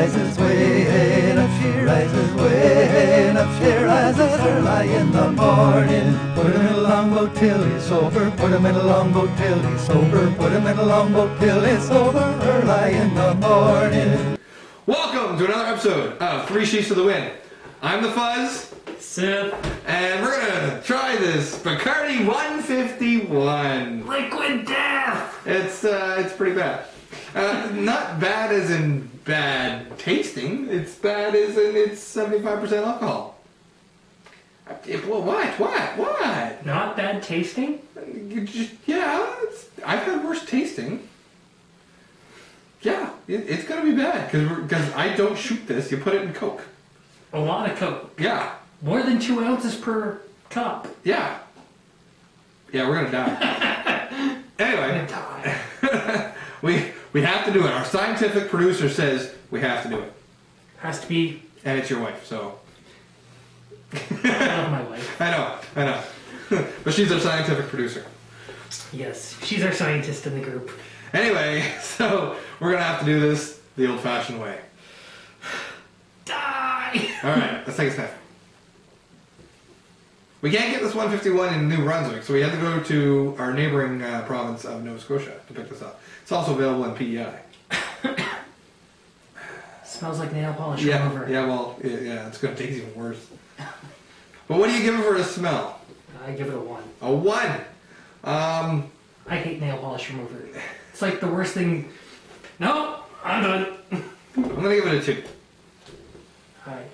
rises, way and up she rises, way and up she rises early in the morning. Put him in a longboat till he's sober, put him in a longboat till he's sober, put him in a longboat till he's sober early in the morning. Welcome to another episode of Three Sheets to the Wind. I'm the Fuzz, Sith, and we're gonna try this Bacardi 151. Liquid Death! It's pretty bad. Not bad as in bad tasting. It's bad as in it's 75% alcohol. What? Not bad tasting? I've had worse tasting. Yeah, it's gonna be bad because I don't shoot this. You put it in Coke. A lot of Coke. Yeah. More than 2 ounces per cup. Yeah. Yeah, we're gonna die. Anyway, we have to do it. Our scientific producer says we have to do it. Has to be. And it's your wife, so. I love my wife. I know. But she's our scientific producer. Yes, she's our scientist in the group. Anyway, so we're gonna have to do this the old-fashioned way. Die! Alright, let's take a sniff. We can't get this 151 in New Brunswick, so we had to go to our neighboring province of Nova Scotia to pick this up. It's also available in PEI. Smells like nail polish remover. Yeah, it's going to taste even worse. But what do you give it for a smell? I give it a 1. A 1? I hate nail polish remover. It's like the worst thing. No, I'm done. I'm going to give it a 2. Alright.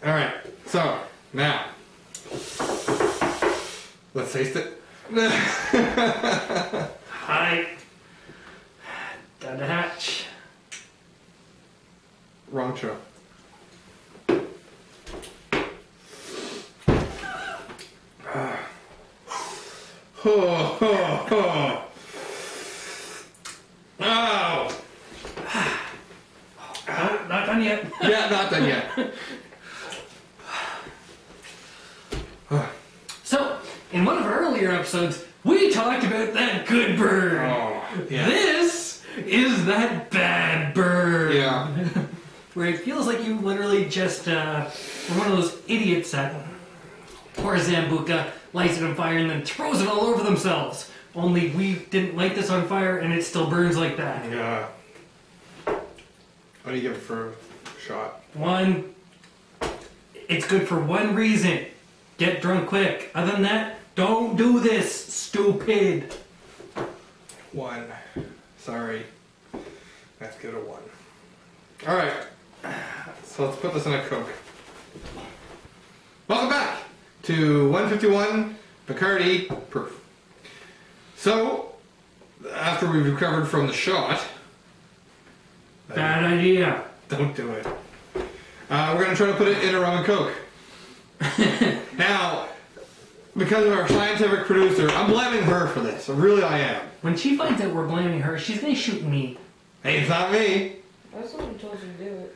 Alright, so, now. Let's taste it. Hi. Down the hatch. Wrong show. Oh. No, not done yet. Yeah, not done yet. So, in one of our earlier episodes, we talked about that good burn. Oh, yeah. This is that bad burn. Yeah. Where it feels like you literally just were one of those idiots that pours Zambuca, lights it on fire, and then throws it all over themselves. Only we didn't light this on fire, and it still burns like that. Yeah. What do you give it for a shot? 1. It's good for one reason. Get drunk quick. Other than that, don't do this, stupid. 1. Sorry. Let's give it a 1. Alright. So let's put this in a Coke. Welcome back to 151 Bacardi Proof. So, after we've recovered from the shot... Bad idea. Don't do it. We're going to try to put it in a rum and Coke. Now, because of our scientific producer, I'm blaming her for this. Really, I am. When she finds out we're blaming her, she's going to shoot me. Hey, it's not me. I was the one who told you to do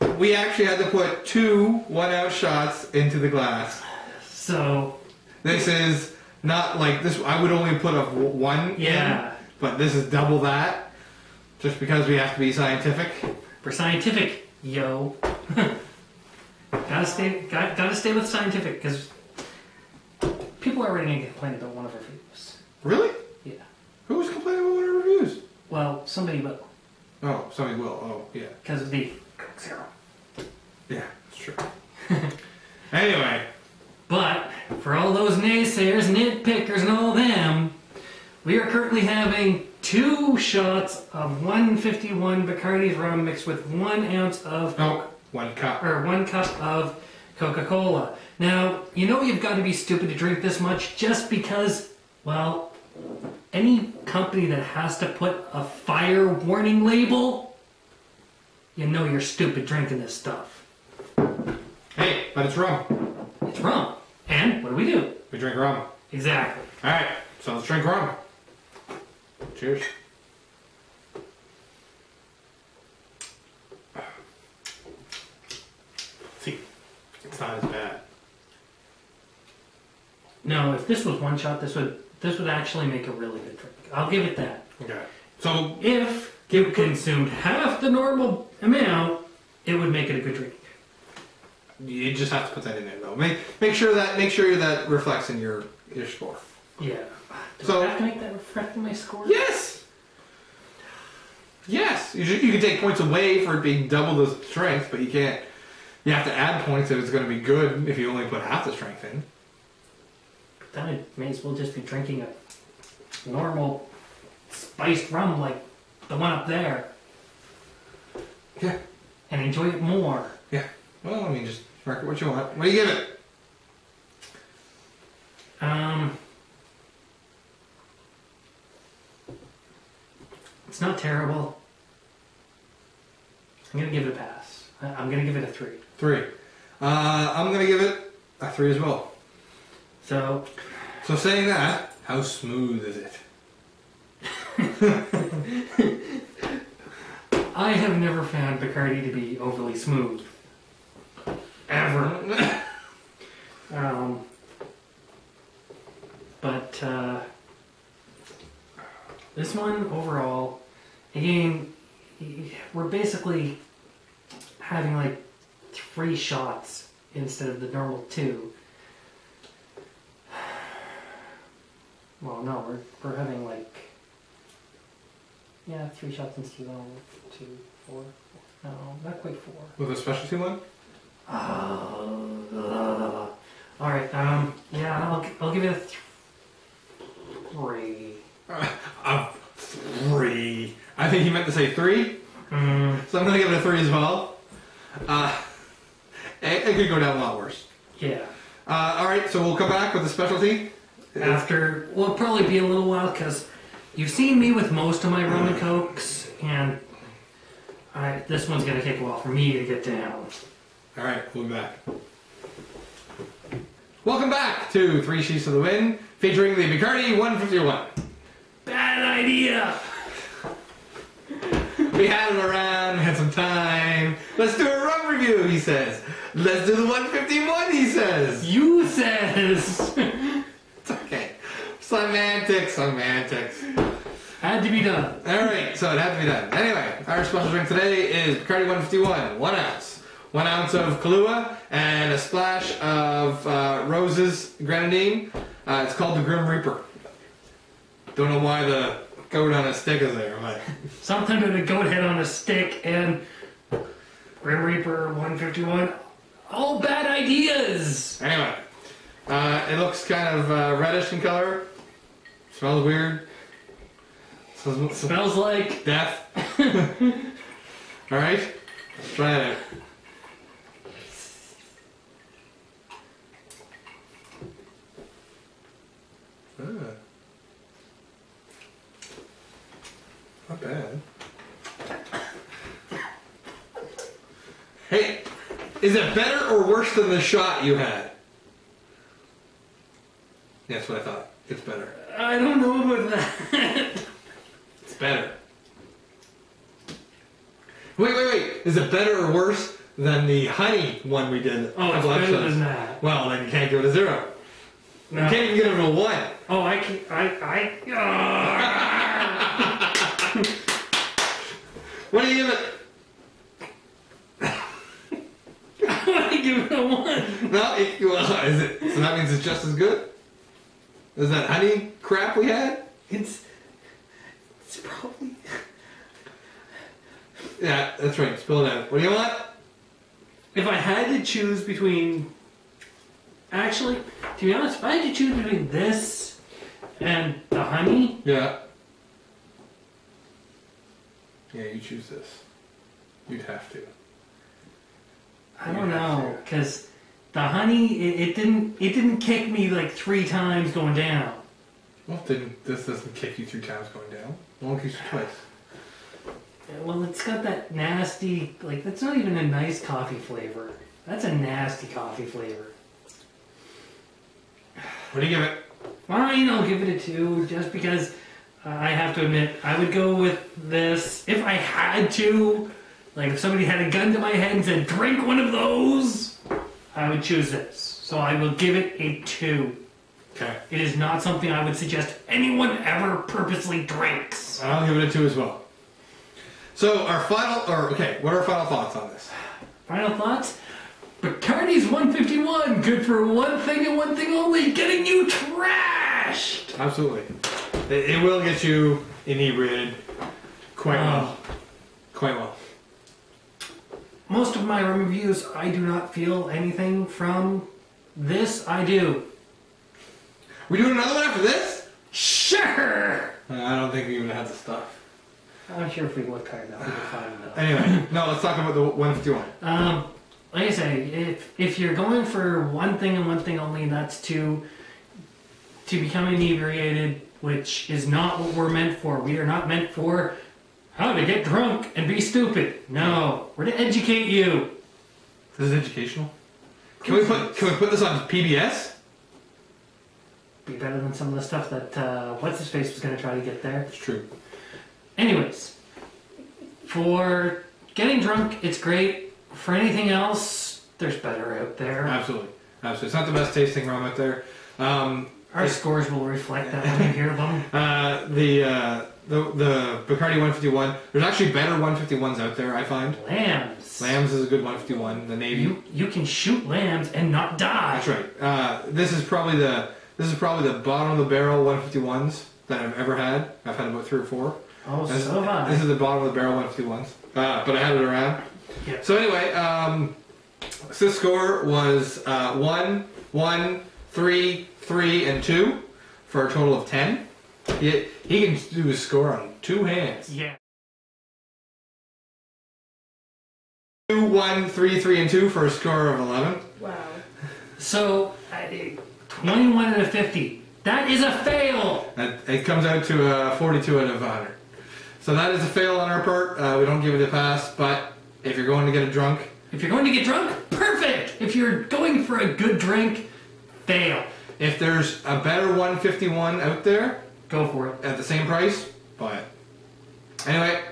it. We actually had to put 2 1-ounce shots into the glass. So... This is not like this. I would only put a 1 in, but this is double that. Just because we have to be scientific. We're scientific, yo. Gotta stay with scientific, because people are already going to complain about one of our reviews. Really? Yeah. Who was complaining about one of our reviews? Well, somebody will. Oh, somebody will. Oh, yeah. Because of the Coke Zero. Yeah, it's true. Anyway. But, for all those naysayers, nitpickers, and all them, we are currently having 2 shots of 151 Bacardi's rum mixed with 1 ounce of... Oh, 1 cup. Or 1 cup of Coca-Cola. Now, you know you've got to be stupid to drink this much just because, well, any company that has to put a fire warning label, you know you're stupid drinking this stuff. Hey, but it's rum. It's rum. And what do? We drink rum. Exactly. Alright, so let's drink rum. Cheers. See, it's not as bad. No, if this was 1 shot, this would actually make a really good drink. I'll give it that. Okay. So If you consumed half the normal amount, it would make it a good drink. You just have to put that in there, though. Make sure that reflects in your score. Yeah. Do I have to make that reflect in my score? Yes. Yes. You can take points away for it being double the strength, but you can't. You have to add points if it's going to be good if you only put half the strength in. But then I may as well just be drinking a normal spiced rum like the one up there. Yeah. And enjoy it more. Yeah. Well, I mean, just mark it what you want. What do you give it? It's not terrible. I'm gonna give it a pass. I'm gonna give it a 3. 3. I'm gonna give it a 3 as well. So saying that, how smooth is it? I have never found Bacardi to be overly smooth. Ever. But this one overall, again, we're basically having like 3 shots instead of the normal 2. Well, no, we're having like 3 shots instead of 2, 4. No, not quite 4. With a specialty one? All right. I'll give it a 3. A 3. I think he meant to say 3. So I'm gonna give it a 3 as well. It could go down a lot worse. Yeah. All right. So we'll come back with a specialty. After, well, it'll probably be a little while because you've seen me with most of my rum and cokes, and this one's gonna take a while for me to get down. All right, we'll be back. Welcome back to 3 Sheets of the Wind, featuring the Bacardi 151. Bad idea. We had it around, we had some time. Let's do a rum review, he says. Let's do the 151, he says. You says. It's okay. Semantics. Had to be done. All right, so it had to be done. Anyway, our special drink today is Bacardi 151, 1 ounce. 1 ounce of Kahlua and a splash of Rose's Grenadine. It's called the Grim Reaper. Don't know why the goat on a stick is there, but... Something with a goat head on a stick and Grim Reaper 151. All bad ideas! Anyway, it looks kind of reddish in color. Smells weird. Smells like... death. Alright, let's try it out. Not bad. Hey, is it better or worse than the shot you had? That's what I thought. It's better. I don't know about that. It's better. Wait. Is it better or worse than the honey one we did? Oh, it's better than that. Well, then you can't give it a 0. No. You can't even give it a 1. Oh, I can. What do you give it? I want to give it a 1. No, is it? So that means it's just as good? Is that honey crap we had? It's probably... Yeah, that's right. Spill it out. What do you want? If I had to choose between... Actually, to be honest, if I had to choose between this and the honey... Yeah. Yeah, you choose this. You'd have to. I don't know, because the honey, it didn't kick me like 3 times going down. Well, this doesn't kick you 3 times going down. It won't kick you twice. Well, it's got that nasty, like, that's not even a nice coffee flavor. That's a nasty coffee flavor. What do you give it? Fine, I'll give it a 2, just because I have to admit, I would go with this if I had to. Like, if somebody had a gun to my head and said, drink one of those, I would choose this. So I will give it a 2. Okay. It is not something I would suggest anyone ever purposely drinks. I'll give it a 2 as well. So our final, what are our final thoughts on this? Final thoughts? Bacardi's 151, good for one thing and one thing only, getting you trashed! Absolutely. It will get you inebriated quite well. Quite well. Most of my rum reviews, I do not feel anything from this. I do. We doing another one after this? Sure! I don't think we even have the stuff. I'm sure if we look hard enough, we can find enough. Anyway, no, let's talk about the 151. Like I say, if you're going for one thing and one thing only, that's to become inebriated, which is not what we're meant for. We are not meant for how to get drunk and be stupid. No, we're to educate you. This is educational. Can we put this on PBS? Be better than some of the stuff that what's his face was going to try to get there. It's true. Anyways, for getting drunk, it's great. For anything else, there's better out there. Absolutely. Absolutely. It's not the best tasting rum out there. Our scores will reflect that when you hear them. The Bacardi 151, there's actually better 151s out there, I find. Lambs. Lambs is a good 151. The Navy. You can shoot lambs and not die. That's right. This is probably the bottom of the barrel 151s that I've ever had. I've had about 3 or 4. Oh, so have I. This is the bottom of the barrel 151s. But I had it around. Yeah. So anyway, Sith's score was 1, 1, 3, 3, and 2 for a total of 10. He can do his score on 2 hands. Yeah. 2, 1, 3, 3, and 2 for a score of 11. Wow. So, 21 out of 50. That is a fail! It comes out to 42 out of 100. So that is a fail on our part. We don't give it a pass, but if you're going to get drunk... If you're going to get drunk, perfect! If you're going for a good drink, fail. If there's a better 151 out there... Go for it. At the same price, buy it. Anyway,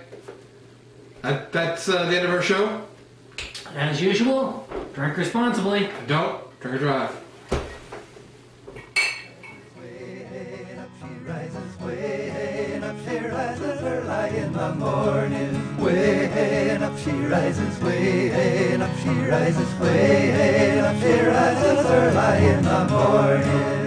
that's the end of our show. As usual, drink responsibly. And don't drink or drive. Way up she rises, way up she rises early in the morning. Way up she rises, way up she rises, way up she rises early in the morning.